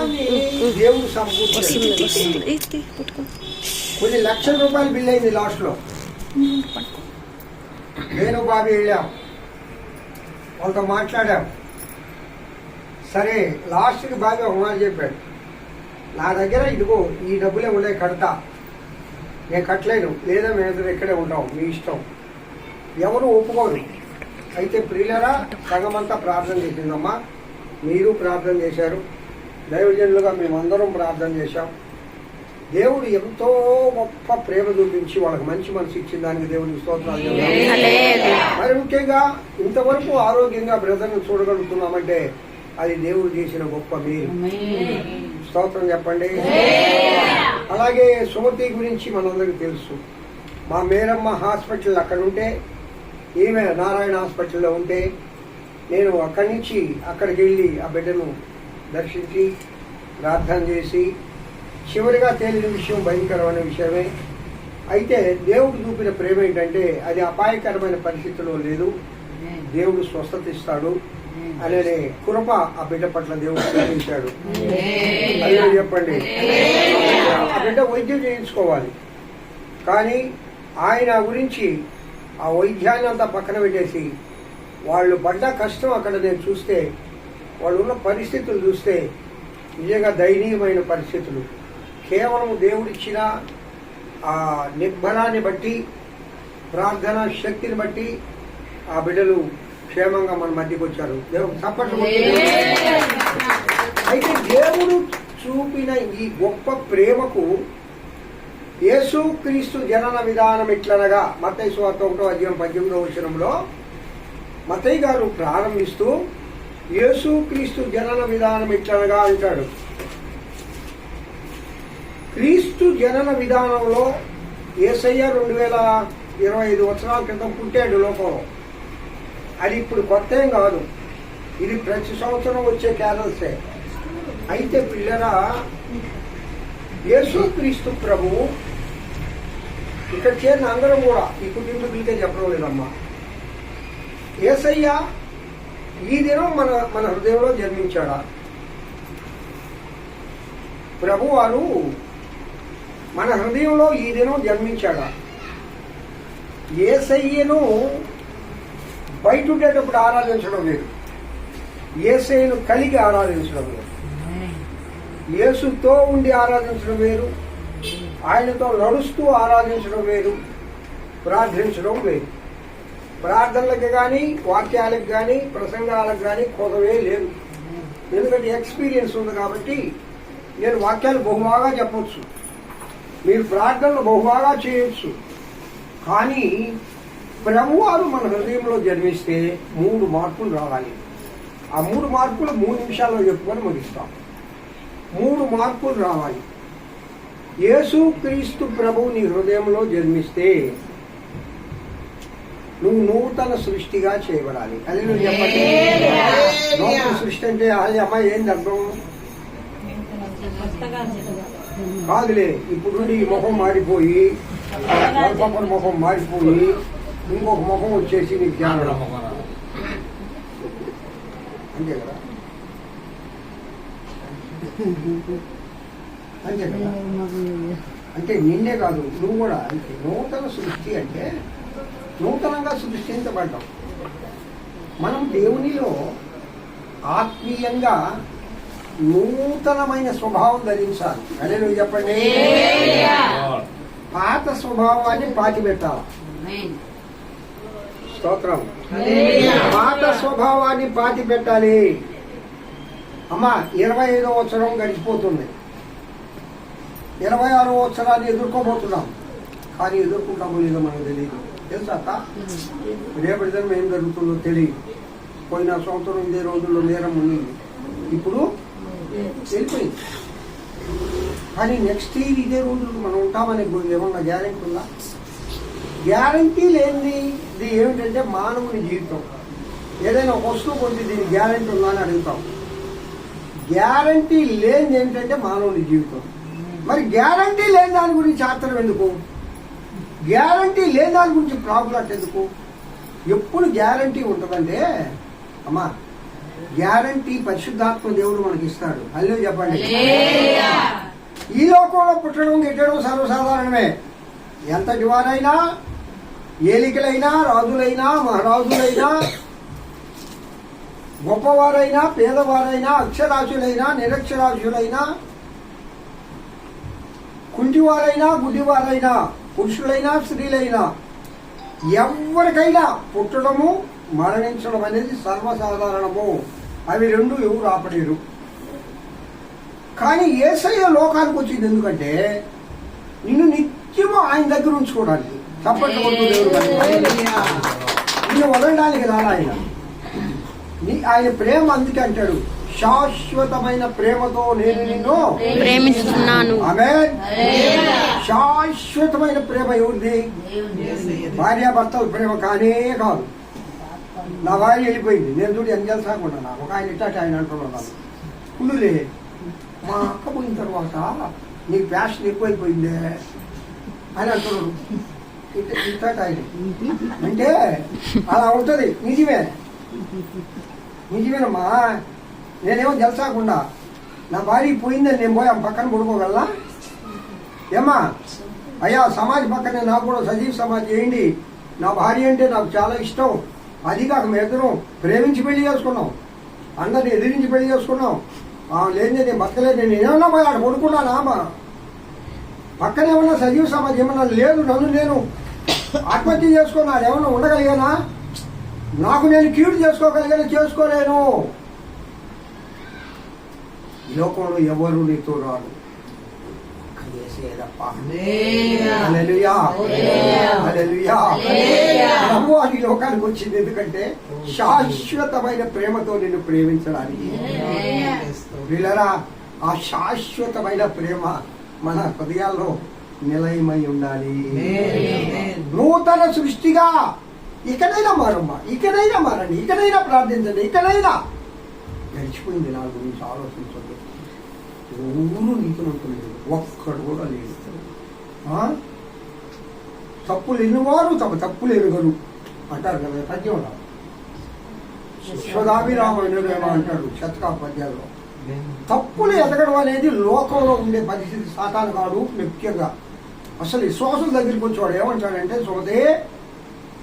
అవన్నీ దేవుడు సమకూర్చాడు. కొన్ని లక్షల రూపాయలు బిల్ అయింది లాస్ట్లో. నేను బాబీ వెళ్ళాం, వాళ్ళతో మాట్లాడాం. సరే లాస్ట్కి బాబీ ఒక మాట చెప్పాడు, నా దగ్గర ఇదిగో ఈ డబ్బులే ఉండే కడతా, నేను కట్టలేను, లేదా మేము ఇక్కడే ఉంటాం, మీ ఇష్టం. ఎవరు ఒప్పుకోరు. అయితే ప్రియులరా, సగమంతా ప్రార్థన చేసిందమ్మా, మీరు ప్రార్థన చేశారు, దైవజనులుగా మేమందరం ప్రార్థన చేశాం. దేవుడు ఎంతో గొప్ప ప్రేమ చూపించి వాళ్ళకి మంచి మనసు ఇచ్చిన దానికి దేవుడికి స్తోత్రాలు చెప్తాం. మరి ముఖ్యంగా ఇంతవరకు ఆరోగ్యంగా బ్రదర్ని చూడగలుగుతున్నామంటే అది దేవుడు చేసిన గొప్ప మీరు. స్తోత్రం చెప్పండి. అలాగే సుమతి గురించి మనందరికీ తెలుసు. మా మేరమ్మ హాస్పిటల్ అక్కడ ఉంటే, ఈమె నారాయణ హాస్పిటల్లో ఉంటే, నేను అక్కడి నుంచి అక్కడికి వెళ్ళి ఆ బిడ్డను దర్శించి ప్రార్థన చేసి చివరిగా తేలిన విషయం భయంకరమైన విషయమే. అయితే దేవుడు చూపిన ప్రేమ ఏంటంటే అది అపాయకరమైన పరిస్థితిలో లేదు, దేవుడు స్వస్థత ఇస్తాడు అనే కృప ఆ బిడ్డ పట్ల దేవుడు ప్రేమించాడు. అదే చెప్పండి. ఆ బిడ్డ వైద్యం చేయించుకోవాలి, కానీ ఆయన గురించి ఆ వైద్యాన్ని అంతా పక్కన పెట్టేసి వాళ్ళు పడ్డ కష్టం అక్కడ నేను చూస్తే, వాళ్ళు ఉన్న పరిస్థితులు చూస్తే నిజంగా దయనీయమైన పరిస్థితులు. కేవలం దేవుడిచ్చిన ఆ నిర్భరాన్ని బట్టి, ప్రార్థనా శక్తిని బట్టి ఆ బిడ్డలు క్షేమంగా మన మధ్యకి వచ్చారు. దేవుడు చప్పట్లు. అయితే దేవుడు చూపిన ఈ గొప్ప ప్రేమకు యేసు క్రీస్తు జనన విధానం ఎట్లనగా మత్తయి సువార్త 1:18 మత్తయి గారు ప్రారంభిస్తూ యేసు క్రీస్తు జనన విధానం ఎట్లనగా అంటాడు. క్రీస్తు జనన విధానంలో యేసయ్య 2025 సంవత్సరాల క్రితం పుట్టాడు లోకంలో. అది ఇప్పుడు కొత్త ఏం కాదు, ఇది ప్రతి సంవత్సరం వచ్చే క్యాలెండర్సే. అయితే పిల్లరా, యేసు క్రీస్తు ప్రభువు ఇక్కడ చేరిన అందరం కూడా ఈ కుటుంబీకులకే చెప్పడం లేదమ్మా. యేసయ్య ఈ దినం మన హృదయంలో జన్మించాడా? ప్రభువారు మన హృదయంలో ఈ దినం జన్మించాడా? యేసయ్యను బయట ఉండేటప్పుడు ఆరాధించడం లేదు, యేసయ్యను కలిగి ఆరాధించడం లేదు. యేసుతో ఉండి ఆరాధించడం వేరు, ఆయనతో నడుస్తూ ఆరాధించడం వేరు, ప్రార్థించడం వేరు. ప్రార్థనలకు కానీ, వాక్యాలకు కానీ, ప్రసంగాలకు కానీ కొదవే లేదు. ఎందుకంటే ఎక్స్పీరియన్స్ ఉంది కాబట్టి నేను వాక్యాలు బహుబాగా చెప్పొచ్చు, మీరు ప్రార్థనలు బహుబాగా చేయొచ్చు. కానీ ప్రభువారు మన హృదయంలో జన్మిస్తే 3 మార్పులు రావాలి. ఆ 3 మార్పులు 3 నిమిషాల్లో చెప్పుకొని ముగిస్తాం. 3 మార్పులు రావాలి. యేసు క్రీస్తు ప్రభువు నీ హృదయంలో జన్మిస్తే నువ్వు నూతన సృష్టిగా చేయబడాలి. అది నువ్వు చెప్పండి. నూతన సృష్టి అంటే అది అమ్మాయి ఏంది అర్థం కాదులే. ఇప్పుడు ఈ ముఖం మారిపోయి, ముఖం మారిపోయి ఇంకొక ముఖం వచ్చేసి నీకు జ్ఞానం అంతే కదా, అంతే కదా. అంటే నిన్నే కాదు, నువ్వు కూడా అంతే. నూతన సృష్టి అంటే నూతనంగా సృష్టించబడ్డాం. మనం దేవునిలో ఆత్మీయంగా నూతనమైన స్వభావం ధరించాలి. అదే నువ్వు చెప్పండి. పాత స్వభావాన్ని పాతి పెట్టాలి. స్తోత్రం. పాత స్వభావాన్ని పాతి పెట్టాలి. అమ్మా 25వ సంవత్సరం గడిచిపోతుంది, 26వ సంవత్సరాన్ని ఎదుర్కోబోతున్నాం. కానీ ఎదుర్కొంటామో లేదో మనకు తెలియదు. తెలుసా అక్క? రేపటి దినం ఏం జరుగుతుందో తెలియదు. పోయిన సంవత్సరం ఇదే రోజుల్లో నేరం ఉంది, ఇప్పుడు వెళ్ళిపోయింది. కానీ నెక్స్ట్ ఇయర్ ఇదే రోజులు మనం ఉంటామని ఏమన్నా గ్యారెంటీ ఉందా? గ్యారంటీ లేనిది ఇది ఏమిటంటే మానవుని జీవితం. ఏదైనా ఒక వస్తువు కొంటే దీని గ్యారంటీ ఉందా అని అడుగుతాం. గ్యారంటీ లేనిది ఏంటంటే మానవుని జీవితం. మరి గ్యారంటీ లేని దాని గురించి ఆత్రం ఎందుకు? గ్యారంటీ లేని దాని గురించి ప్రాబ్లం ఎందుకు? ఎప్పుడు గ్యారంటీ ఉంటుందంటే అమ్మా గ్యారంటీ పరిశుద్ధాత్మ దేవుడు మనకి ఇస్తాడు. హల్లెలూయా చెప్పండి. ఈ లోకంలో పుట్టడం గిట్టడం సర్వసాధారణమే. ఎంతటి వారైనా, ఏలికలైనా, రాజులైనా, మహారాజులైనా, గొప్పవారైనా, పేదవారైనా, అక్షరాస్యులైనా, నిరక్షరాస్యులైనా, కుంటివారైనా, గుడ్డివారైనా, పురుషులైనా, స్త్రీలైనా, ఎవరికైనా పుట్టడము మరణించడం అనేది సర్వసాధారణము. అవి రెండు ఎవరు ఆపలేరు. కానీ యేసయ్య లోకానికి వచ్చింది ఎందుకంటే నిన్ను నిత్యము ఆయన దగ్గర ఉంచుకోవడానికి. చప్పట్లు కొడుతూ దేవుడు నిన్ను వదలడానికి రాడు ఆయన. ఆయన ప్రేమ అందుకే అంటాడు, శాశ్వతమైన ప్రేమతో నేను నిన్ను ప్రేమిస్తున్నాను. ఆమేన్. శాశ్వతమైన ప్రేమ ఎవరిది? భార్యాభర్తల ప్రేమ కానే కాదు. నా భార్య వెళ్ళిపోయింది, నేను చూడు ఎంత తెలుసాకుండా నాకు ఒక ఆయన ఇట్టాటి ఆయన అంటున్నాను. కుళ్ళులే, మా అక్క పోయిన తర్వాత నీకు ప్యాషన్ ఎక్కువైపోయిందే అని అంటున్నాడు. ఇట్టాటి ఆయన అంటే అలా ఉంటుంది. నిజమేనమ్మా. నేనేమో తెలుసాకుండా నా భార్య పోయిందని నేను పోయి పక్కన పడుకోగలనా? ఏమ్మా అయ్యా, సమాజ్ పక్కనే నాకు కూడా సజీవ సమాజ్ చేయండి. నా భార్య అంటే నాకు చాలా ఇష్టం. అది కాక మేమిద్దరం ప్రేమించి పెళ్లి చేసుకున్నాం, అందరిని ఎదిరించి పెళ్లి చేసుకున్నాం. లేదు నేను బతకలేదు, నేను ఏమన్నా పోయి ఆడ పడుకున్నానా? అమ్మా పక్కన ఏమన్నా సజీవ సమాజ్ ఏమన్నా లేదు, నన్ను నేను ఆత్మహత్య చేసుకున్నాను ఏమన్నా ఉండగలిగానా? నాకు నేను కీడు చేసుకోగలిగాను, చేసుకోలేను. ఈ లోకంలో ఎవరు నీతో రాడు. ఈ లోకానికి వచ్చింది ఎందుకంటే శాశ్వతమైన ప్రేమతో నిన్ను ప్రేమించడానికి. వీళ్ళరా ఆ శాశ్వతమైన ప్రేమ మన హృదయాల్లో నిలయమై ఉండాలి. నూతన సృష్టిగా ఇకనైనా మారమ్మా, ఇకనైనా మారండి, ఇకనైనా ప్రార్థించండి, ఇకనైనా. గడిచిపోయింది నా గురించి ఆలోచించండి. ఎవరు నీతిమంతులు ఒక్కడు కూడా లేదు. తప్పులు ఎన్నువారు తమ తప్పులు ఎరుగరు అంటారు కదా పద్యంలో. విశ్వదాభిరామ అంటాడు శతకా పద్యాల్లో. తప్పులు ఎదగడం అనేది లోకంలో ఉండే పరిస్థితి. సాతాను కాడు ముఖ్యంగా అసలు విశ్వాసుల దగ్గరికి వచ్చేవాడు ఏమంటాడంటే, సోదే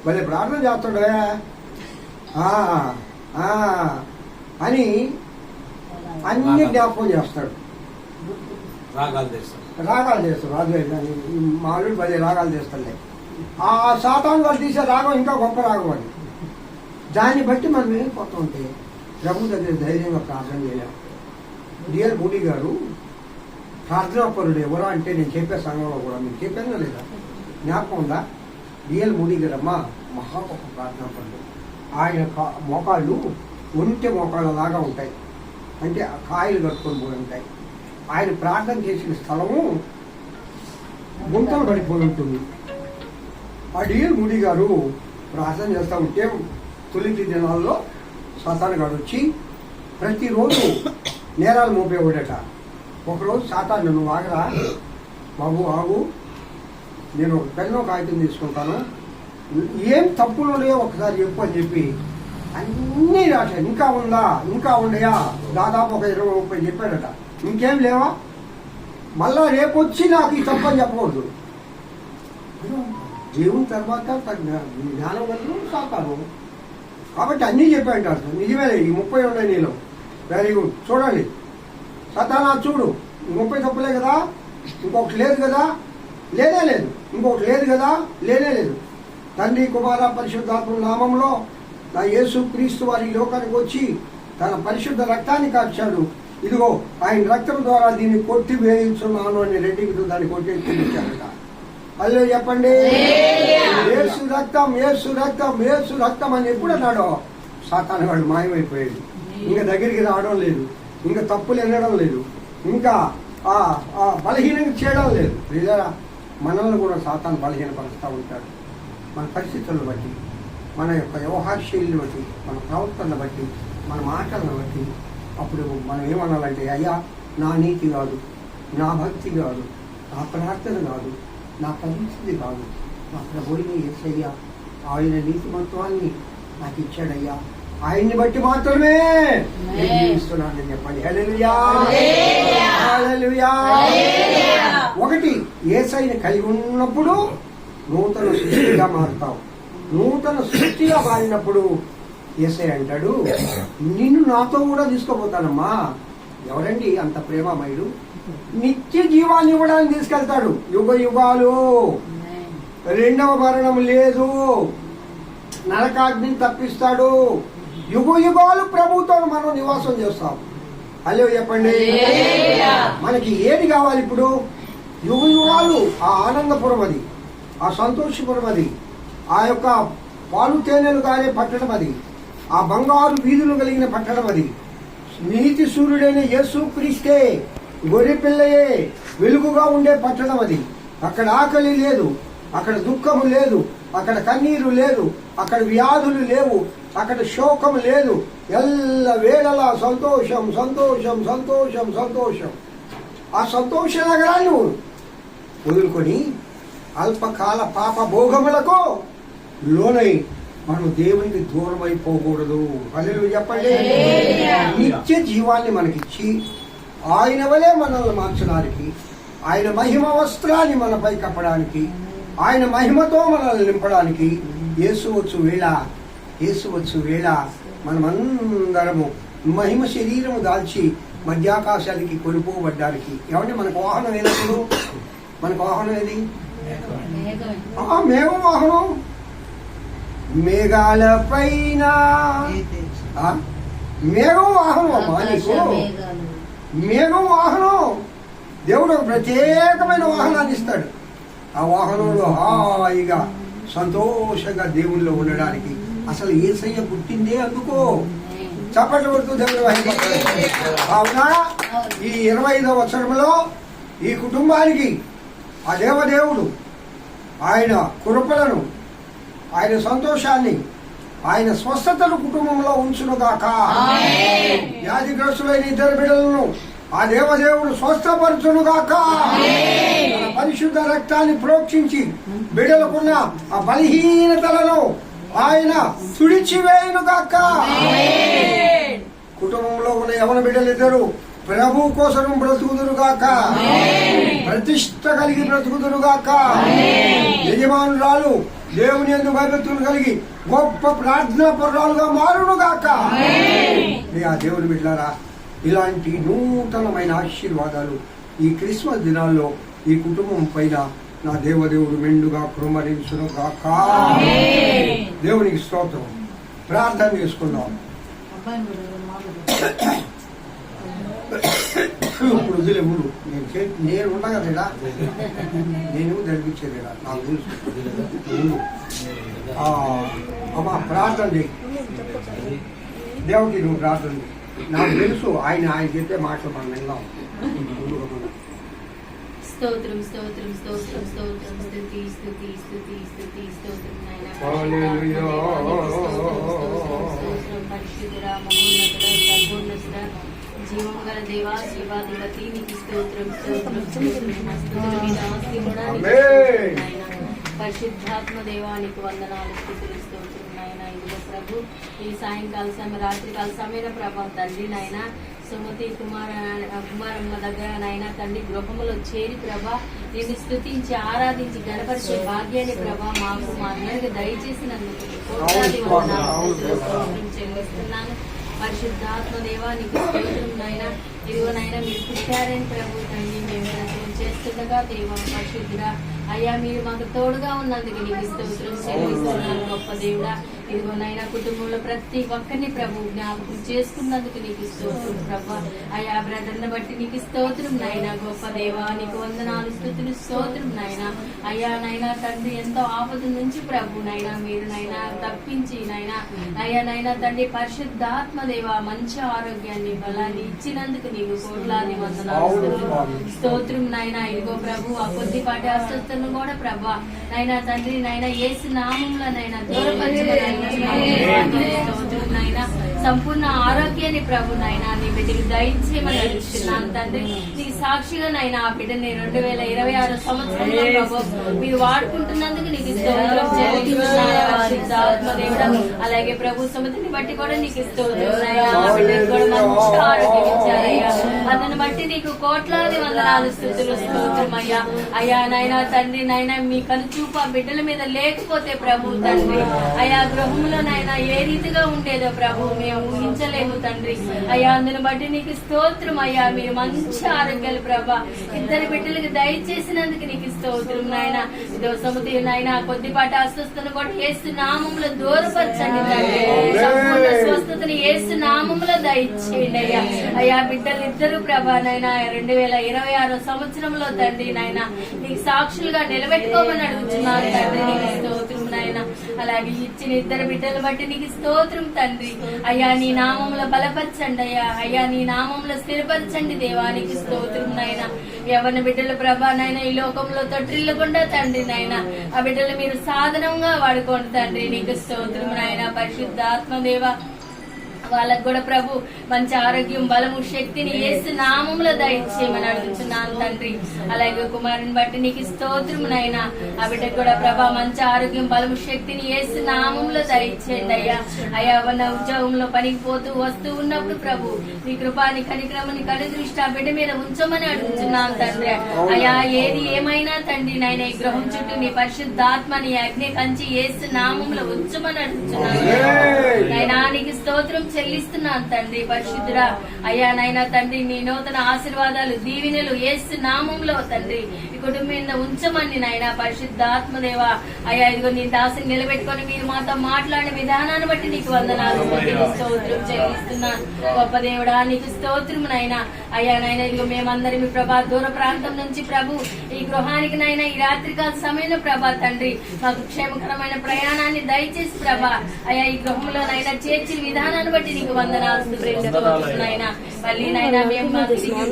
భలే ప్రార్థన చేస్తాడే అని అన్ని జ్ఞాపకం చేస్తాడు. రాగాలు చేస్తాడు. రాజు మామూలు భలే రాగాలు చేస్తాడులే. ఆ సాతాను వాళ్ళు తీసే రాగం ఇంకా గొప్ప రాగం అని. దాన్ని బట్టి మనం ఏం కొత్త ఉంటే ప్రభు దగ్గర ధైర్యంగా ప్రార్థన చేయలేం. డిఎల్ మోడీ గారు ప్రార్థనాపరుడు ఎవరో అంటే నేను చెప్పే సంఘంలో కూడా మీకు చెప్పాను లేదా, జ్ఞాపకం ఉందా? డిఎల్ మోడీ గారు అమ్మ మహా గొప్ప ప్రార్థనాపరుడు. ఆయన మోకాళ్ళు ఒంటె మోకాళ్ళ లాగా ఉంటాయి, అంటే కాయలు కట్టుకొని పోయి ఉంటాయి. ఆయన ప్రార్థన చేసిన స్థలము గుంతలు పడిపోయి ఉంటుంది. ఆ డిఎల్ మోడీ గారు ప్రార్థన చేస్తూ ఉంటే తొలిటి దినాల్లో సాతాను గారు వచ్చి ప్రతిరోజు నేరాలు మోపేవాడట. ఒకరోజు సాతాను, నువ్వు ఆగరా బాబు ఆగు, నేను పెన్ను కాగితం తీసుకుంటాను, ఏం తప్పులు ఉన్నాయో ఒకసారి చెప్పు అని చెప్పి అన్నీ రాశాడు. ఇంకా ఉందా, ఇంకా ఉండయా, దాదాపు ఒక 20-30 చెప్పాడట. ఇంకేం లేవా, మళ్ళా రేపు వచ్చి నాకు ఈ తప్పు అని చెప్పకూడదు. దేవుని తర్వాత జ్ఞానం వల్ల సాతాను కాబట్టి అన్నీ చెప్పాడు. నిజమే, ఈ 30 ఉన్నాయి నీలో. Very good. చూడండి సతానా, చూడు 30 తప్పులే కదా, ఇంకొకటి లేదు కదా, లేనే లేదు, ఇంకొకటి లేదు కదా, లేనే లేదు. తండ్రి కుమార పరిశుద్ధాత్మ నామంలో నా యేసు క్రీస్తు వారి లోకానికి వచ్చి తన పరిశుద్ధ రక్తాన్ని కార్చాడు. ఇదిగో ఆయన రక్తం ద్వారా దీన్ని కొట్టి వేయించున్నాను అని రెడ్డికి దాన్ని కొట్టేచ్చాడట. అల్లో చెప్పండి, యేసు రక్తం, యేసు రక్తం, యేసు రక్తం అని ఎప్పుడు అన్నాడో సాతాను వాడు మాయమైపోయాడు. ఇంకా దగ్గరికి రావడం లేదు, ఇంకా తప్పులు వెళ్ళడం లేదు, ఇంకా బలహీనంగా చేయడం లేదు. లేదా మనల్ని కూడా సాతాను బలహీనపరుస్తూ ఉంటాడు. మన పరిస్థితులను బట్టి, మన యొక్క వ్యవహార శైలిని బట్టి, మన ప్రవర్తనను బట్టి, మన మాటలను బట్టి. అప్పుడు మనం ఏమనాలంటే, అయ్యా నా నీతి కాదు, నా భక్తి కాదు, నా ప్రార్థన కాదు, నా పరిస్థితి కాదు, నా ప్రభువుని యేసయ్యా ఆయన నీతిమంత్వాన్ని నాకు ఇచ్చాడయ్యా, ఆయన్ని బట్టి మాత్రమే నేను జీవిస్తున్నానని చెప్పండి. హల్లెలూయా, హల్లెలూయా. ఒకటి, యేసయ్యని కలిగి ఉన్నప్పుడు నూతన సృష్టిగా మారుతావు. నూతన సృష్టిగా మారినప్పుడు యేసయ్య అంటాడు, నిన్ను నాతో కూడా తీసుకోపోతానమ్మా. ఎవరండి అంత ప్రేమమయుడు? నిత్య జీవాన్ని ఇవ్వడానికి తీసుకెళ్తాడు. యుగ యుగాలు, రెండవ మరణం లేదు, నరకాగ్నిని తప్పిస్తాడు. యుగ యుగాలు ప్రభువుతో మనం నివాసం చేస్తాం. హలో చెప్పండి. మనకి ఏది కావాలి ఇప్పుడు? యుగ యుగాలు ఆ ఆనందపురం అది, ఆ సంతోషపురం అది, ఆ యొక్క పాలు తేనెలు కానే పట్టణం అది, ఆ బంగారు వీధులు కలిగిన పట్టణం అది, నీతి సూర్యుడైన యేసు క్రీస్తే గొర్రె పిల్లయే వెలుగుగా ఉండే పట్టణం అది. అక్కడ ఆకలి లేదు, అక్కడ దుఃఖము లేదు, అక్కడ కన్నీరు లేదు, అక్కడ వ్యాధులు లేవు, అక్కడ శోకము లేదు. ఎల్ల వేళలా సంతోషం, సంతోషం, సంతోషం, సంతోషం. ఆ సంతోష నగరాన్ని వదులుకొని అల్పకాల పాప భోగములకు లోనై మనం దేవునికి దూరం అయిపోకూడదు. హల్లెలూయా చెప్పండి. నిత్య జీవాన్ని మనకిచ్చి ఆయన వలె మనల్ని మార్చడానికి, ఆయన మహిమ వస్త్రాన్ని మనపై కప్పడానికి, ఆయన మహిమతో మనల్ని నింపడానికి యేసు వచ్చు వేళ, యేసు వచ్చు వేళ మనమందరము మహిమ శరీరము దాల్చి మధ్యాకాశానికి కొనుపోబడ్డానికి. ఏమంటే మనకు వాహనం ఏదప్పుడు? మనకు వాహనం ఏది? మేఘం వాహనం. మేఘాల పైన మేఘం వాహనం అమ్మా నీకు. మేఘం వాహనం. దేవుడు ఒక ప్రత్యేకమైన వాహనాన్ని ఇస్తాడు. ఆ వాహనంలో హాయిగా సంతోషంగా దేవుల్లో ఉండడానికి. అసలు యేసయ్య పుట్టిందే అందుకో. చప్పట్లు కొడుతూ దేవుడు వహించాడు. అవునా? ఈ 25వ సంవత్సరంలో ఈ కుటుంబానికి ఆ దేవదేవుడు ఆయన కృపలను, ఆయన సంతోషాన్ని, ఆయన స్వస్థతను కుటుంబంలో ఉంచునుగాక. వ్యాధిగ్రస్తులైన 2 బిడ్డలను ఆ దేవదేవుడు స్వస్థపరచునుగాక. తన పరిశుద్ధ రక్తాన్ని ప్రోక్షించి బిడ్డలకున్న ఆ బలహీనతలను ఆయన తుడిచివేయునుగాక. కుటుంబంలో ఉన్న యవన బిడ్డలిద్దరూ ప్రభు కోసం బ్రతుకుదురుగాక, ప్రతిష్ట కలిగి బ్రతుకుదురుగాక. యజమానురాలు దేవుని యందు భయభక్తులు కలిగి గొప్ప ప్రార్థనా పరురాలుగా మారునుగాక. ఆ దేవుని బిడ్డలారా, ఇలాంటి నూతనమైన ఆశీర్వాదాలు ఈ క్రిస్మస్ దినాల్లో ఈ కుటుంబం పైన నా దేవదేవుడు మెండుగా కృమరించును గాక. దేవునికి స్తోత్రం. ప్రార్థన చేసుకుందాం. ఇప్పుడు వదిలేవుడు నేను ఉండగా లేడా? నేను జరిపించేదేడా నాకు తెలుసు. అమ్మా ప్రార్థన చేయి. దేవుడికి నువ్వు ప్రార్థన చేయి. నాకు తెలుసు ఆయన చెప్పే మాటలు మనం విన్నాం. స్తోత్రం స్తోత్రం స్తోత్రం స్తోత్రం స్తుతి స్తుతి స్తుతి స్తుతి స్తోత్రం నాయనా. హల్లెలూయా. స్తోత్రం పరిశుద్ధుడా, మహోన్నతుడా, సర్వోన్నతుడా, జీవం గల దేవా, శివాధిపతి నీకు స్తోత్రం స్తోత్రం స్తోత్రం. స్తుతులు మీద ఆస్తికుడా నాయనా. పరిశుద్ధాత్మ దేవానికి వందనాలు, స్తుతులు స్తోత్రం నాయనా. ఇదిగో ప్రభు, ఈ సాయంకాల సమయం, రాత్రికాల సమయం ప్రభా తండ్రి నాయన సుమతి కుమారమ్మ దగ్గర నాయన తండ్రి గృహములో చేరి ప్రభా నేను స్తుతించి ఆరాధించి గణపరిచే భాగ్యాన్ని ప్రభా మాకు మా అందరికి దయచేసినందుకు కోట్లాది వందనాలు చెల్లిస్తున్నాను. పరిశుద్ధాత్మ దేవా నీకు స్తోత్రం నాయనా. ఇదిగో నాయన మీరు పుట్టారని ప్రభు తండ్రి మేము చేస్తుండగా దేవా పరిశుద్ధుడా అయ్యా మీరు మాకు తోడుగా ఉన్నందుకు నీకు స్తోత్రం చెల్లిస్తున్నాను. గొప్ప దేవుడా, ఇదిగో నాయన కుటుంబంలో ప్రతి ఒక్కరిని ప్రభు జ్ఞాపకం చేసుకున్నందుకు నీకు స్తోత్రం ప్రభా. అయ్యా బ్రదర్ని బట్టి నీకు స్తోత్రం నాయన. గొప్ప దేవా నీకు వందనాలు, స్తుతులు స్తోత్రం నాయన. అయ్యా నాయన తండ్రి ఎంతో ఆపద నుంచి ప్రభు నాయన మీరు నాయన తప్పించి నాయన అయ్యా నాయన తండ్రి పరిశుద్ధాత్మ దేవా మంచి ఆరోగ్యాన్ని బలాన్ని ఇచ్చినందుకు నీకు కోట్లాది వందనాలు, స్తోత్రం నాయన. ఇదిగో ప్రభు ఆ కొద్దిపాటి అస్వస్థను కూడా ప్రభా నైనా తండ్రి నైనా యేసు నామములో నైనా దూరపరచుకోవడానికి స్తోత్రం నాయన. సంపూర్ణ ఆరోగ్యాన్ని ప్రభు నాయన నీ బిడ్డకి దయచేయమని అడుగుతున్నాను తండ్రి. నీ సాక్షిగా నాయన ఆ బిడ్డని 2026 సంవత్సరంలో ప్రభు మీరు వాడుకుంటున్నందుకు నీకు స్తోత్రం చెల్లిస్తున్నాను పరిశుద్ధాత్మదేవుడా. అలాగే ప్రభు సమితిని బట్టి కూడా నీకు స్తోత్రం నాయన. ఆ బిడ్డకి కూడా మంచి ఆరోగ్యం ఇచ్చారయ్యా. అందుని బట్టి నీకు కోట్లాది వందనాలు స్తుతులు స్తోత్రం అయ్యా. అయ్యా నాయన తండ్రి నాయన మీ కనుచూపు ఆ బిడ్డల మీద లేకపోతే ప్రభు తండ్రి అయ్యా గృహంలో నాయన ఏ రీతిగా ఉండేదో ప్రభు మేము ఊహించలేము తండ్రి. అయ్యా అందుని బట్టి నీకు స్తోత్రం అయ్యా. మీరు మంచి ఆరోగ్యాలు ప్రభా ఇద్దరు బిడ్డలకు దయచేసినందుకు నీకు స్తోత్రం నాయన. ఇదో సమితి నాయన కొద్దిపాటి అస్వస్థను కూడా యేసు నామములో దూరపరచండి తండ్రి. సంపూర్ణ స్వస్థతని యేసు నామములో దయచేయండి అయ్యా. అయ్యా బిడ్డలు ఇద్దరు ప్రభా నాయన 2026 సంవత్సరంలో తండ్రి నాయన నీకు సాక్షులుగా నిలబెట్టుకోమని అడుగుతున్నాను తండ్రి. నీకు స్తోత్రం నాయన. అలాగే ఇచ్చిన ఇద్దరు బిడ్డలు బట్టి నీకు స్తోత్రం తండ్రి. అయ్యా నీ నామంలో బలపరచండి అయ్యా. అయ్యా నీ నామంలో స్థిరపరచండి దేవా. నీకు స్తోత్రం నాయన. యవ్వన బిడ్డల ప్రభా నాయన ఈ లోకంలో తొట్టిల్లకుండా తండ్రి నాయన ఆ బిడ్డలు మీరు సాధనంగా వాడుకోండి తండ్రి. నీకు స్తోత్రం నాయన. పరిశుద్ధాత్మ దేవా వాళ్ళకు కూడా ప్రభు మంచి ఆరోగ్యం బలము శక్తిని యేసు నామములో దయచేయమని అడుగుతున్నాను తండ్రి. అలాగే కుమారుని బట్టి నీకు స్తోత్రం నాయన. ఆ బిడ్డకు కూడా ప్రభా మంచి ఆరోగ్యం బలము శక్తిని యేసు నామములో దయచేయండి అయ్యా. అయ్యా ఉన్న ఉద్యోగంలో పనికి పోతూ వస్తూ ఉన్నప్పుడు ప్రభు నీ కృపాని కనిక్రమని కనుదృష్టి ఆ బిడ్డ మీద ఉంచమని అడుగుతున్నాను తండ్రి. అయ్యా ఏది ఏమైనా తండ్రి నాయన ఈ గృహం చుట్టూ నీ పరిశుద్ధాత్మ నీ అగ్ని కంచి యేసు నామములో ఉంచమని అడుగుతున్నాను నాయనా. నీకు స్తోత్రం చెల్లిస్తున్నాను తండ్రి. పరిశుద్ధుడా అయ్యా నాయన తండ్రి నీ నూతన ఆశీర్వాదాలు దీవెనలు యేసు నామంలో తండ్రి ఈ కుటుంబం మీద ఉంచమని నాయన. పరిశుద్ధాత్మదేవా అయ్యా ఇదిగో నీ దాసిని నిలబెట్టుకొని మీరు మాతో మాట్లాడిన విధానాన్ని బట్టి నీకు వందనాలు స్తోత్రం చెల్లిస్తున్నాను. గొప్ప దేవుడా నీకు స్తోత్రం నాయన. అయ్యా నాయన ఇదిగో మేమందరి మీ ప్రభా దూర ప్రాంతం నుంచి ప్రభు ఈ గృహానికి నాయన ఈ రాత్రికాల సమయంలో ప్రభా తండ్రి మాకు క్షేమకరమైన ప్రయాణాన్ని దయచేసి ప్రభా అయ్యా ఈ గృహంలో నైనా చేర్చిన విధానాన్ని బట్టి నీకు వందనాలు నాయన. మళ్ళీ నైనా మేము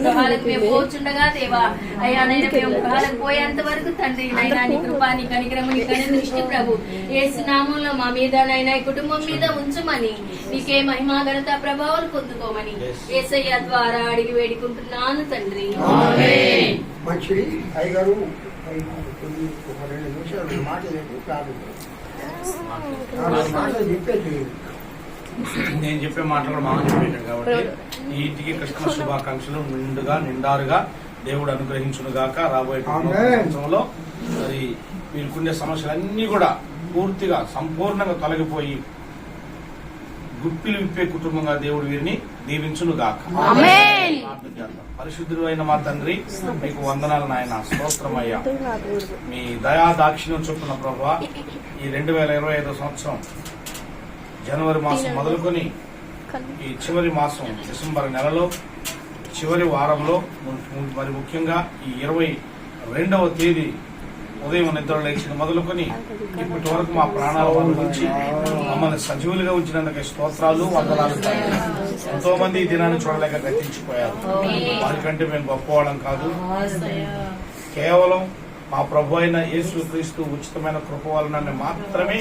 గృహాలకు మేము పోచుండగా దేవా అయ్యా నైనా మేము గృహాలకు పోయేంత వరకు తండ్రి నైనా నీ కృపా నీ కనికరము నీ దృష్టి ప్రభు యేసు నామంలో మా మీద నైనా ఈ కుటుంబం మీద ఉంచమని నీకే మహిమా ఘనత ప్రభావాలు పొందుకోమని యేసయ్య ద్వారా అడిగి వేడుకుంటున్నాను తండ్రి. మంచిది అయ్యగారు. ఒక 2 నిమిషాలు మాట్లాడేది కాదు మాటలు చెప్పేది. నేను చెప్పే మాటలు కూడా మామూలు చెప్పేటాడు కాబట్టి ఈ ఇంటికి క్రిస్మస్ శుభాకాంక్షలు నిండారుగా దేవుడు అనుగ్రహించును గాక. రాబోయే సంవత్సరంలో మరి వీరికుండే సమస్యలన్నీ కూడా పూర్తిగా సంపూర్ణంగా తొలగిపోయి గుప్పిలు విప్పే కుటుంబంగా దేవుడు వీరిని దీవించును గాక. పరిశుద్ధుడు అయిన మా తండ్రి మీకు వందనాలు నాయన. స్తోత్రమయ్యా. మీ దయా దాక్షిణ్యం చొప్పున ప్రభువా ఈ 2025 సంవత్సరం జనవరి మాసం మొదలుకొని ఈ చివరి మాసం డిసెంబర్ నెలలో చివరి వారంలో మరి ముఖ్యంగా ఈ 22వ తేదీ ఉదయం నిద్ర లేచిన మొదలుకొని ఇప్పటి వరకు మా ప్రాణాల నుంచి మమ్మల్ని సజీవులుగా ఉంచినందుకు స్తోత్రాలు వందనాలు. ఎంతో మంది ఈ దినాన్ని చూడలేక గతించిపోయారు. వారికంటే మేము గొప్పవాళ్ళం కాదు. కేవలం మా ప్రభు అయిన యేసు క్రీస్తు ఉచితమైన కృప వలన మాత్రమే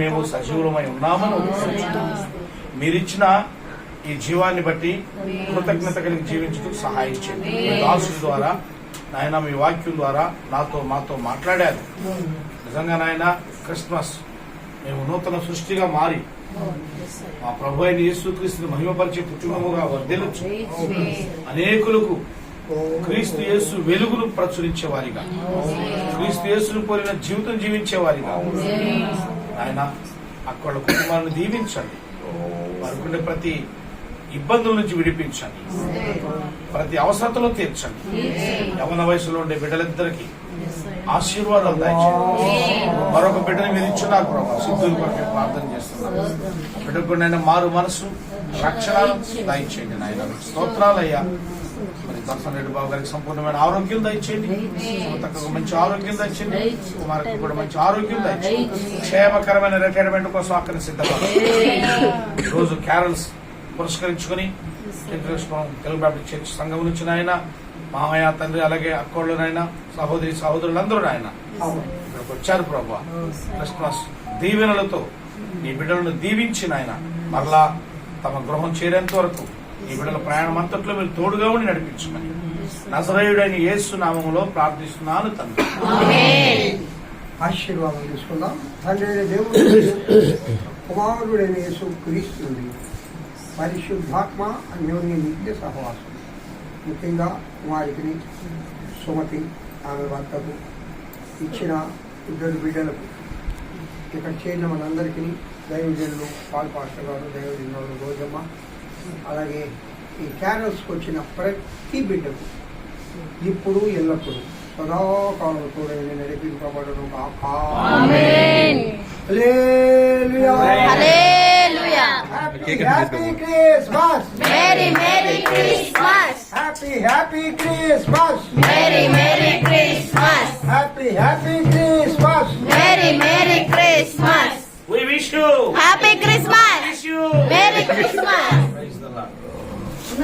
మేము సజీవులమై ఉన్నామని మీరిచ్చిన ఈ జీవాన్ని బట్టి కృతజ్ఞత కలిగి జీవించుటకు సహాయం చేయండి. దాసుల ద్వారా నాయన మీ వాక్యం ద్వారా మాతో మాట్లాడారు. నిజంగా నాయన క్రిస్మస్ మేము నూతన సృష్టిగా మారి మా ప్రభు అయిన యేసు క్రీస్తుని మహిమపరిచే కుటుంబముగా వర్ధిల్లొచ్చు. అనేకులకు క్రీస్తు యేసు వెలుగును ప్రచురించేవారిగా క్రీస్తు యేసును పోలిన జీవితం జీవించేవారిగా ఆయన అక్కడ కుటుంబాలను దీవించండి. వారికుండే ప్రతి ఇబ్బందుల నుంచి విడిపించండి. ప్రతి అవసరతలో తీర్చండి. యవన వయసులో ఉండే బిడ్డలిద్దరికి ఆశీర్వాదాలు దయచేయండి. మరొక బిడ్డని మీరు ఇచ్చున్నారు ప్రభావ సిద్ధుల కొరకు ప్రార్థన చేస్తున్నారు. బిడ్డకు నాయన మారు మనసు రక్షణ దయచేయండి నాయన. స్తోత్రాలయ్యా. మరి దర్శన్ రెడ్డి బాబు గారికి సంపూర్ణమైన ఆరోగ్యం దయచేయండి. తక్కువ మంచి ఆరోగ్యం దయచేయండి. కుమార్కి కూడా మంచి ఆరోగ్యం దయచేయండి. క్షేమకరమైన రిటైర్మెంట్ కోసం అక్కడ సిద్ధపడాలి. రోజు క్యారల్స్ పురస్కరించుకుని తెలుగు బాప్టిస్ట్ చర్చ్ సంఘం నుంచి నాయన మామయ్య తండ్రి అలాగే అక్కోళ్ళనైనా సహోదరులందరూ నాయన ఇక్కడికి వచ్చారు ప్రభా. క్రిస్మస్ దీవెనలతో నీ బిడ్డలను దీవించి నాయన మరలా తమ గృహం చేరేంత వరకు ఈ బిడ్డల ప్రయాణం అంతట్లో మీరు తోడుగా ఉండి నడిపించమని నజరేయుడైన యేసు నామములో ప్రార్థిస్తున్నాను తండ్రి. ఆశీర్వాదం తీసుకుందాం. తండ్రి అయిన దేవుడు, కుమారుడైన యేసు క్రీస్తుని పరిశుద్ధాత్మ అన్యోన్య నిత్య సహవాసం ముఖ్యంగా కుమారికి సుమతి ఆమె భర్తకు ఇచ్చిన ఇద్దరు బిడ్డలకు ఇక్కడ చేరిన మనందరికీ దైవజనులు పాల్ పాస్టర్ గారు, దైవజనులు రోజమ్మ, అలాగే ఈ క్యారల్స్కి వచ్చిన ప్రతి బిడ్డకు ఇప్పుడు ఎల్లప్పుడూ సదాకాలం కూడా నడిపింపబడను కాక. Hallelujah. Hallelujah. Happy Christmas. Merry merry Christmas. Happy Christmas. Merry merry Christmas. Happy Christmas. Merry merry Christmas. We wish you happy Christmas. wish you merry Christmas.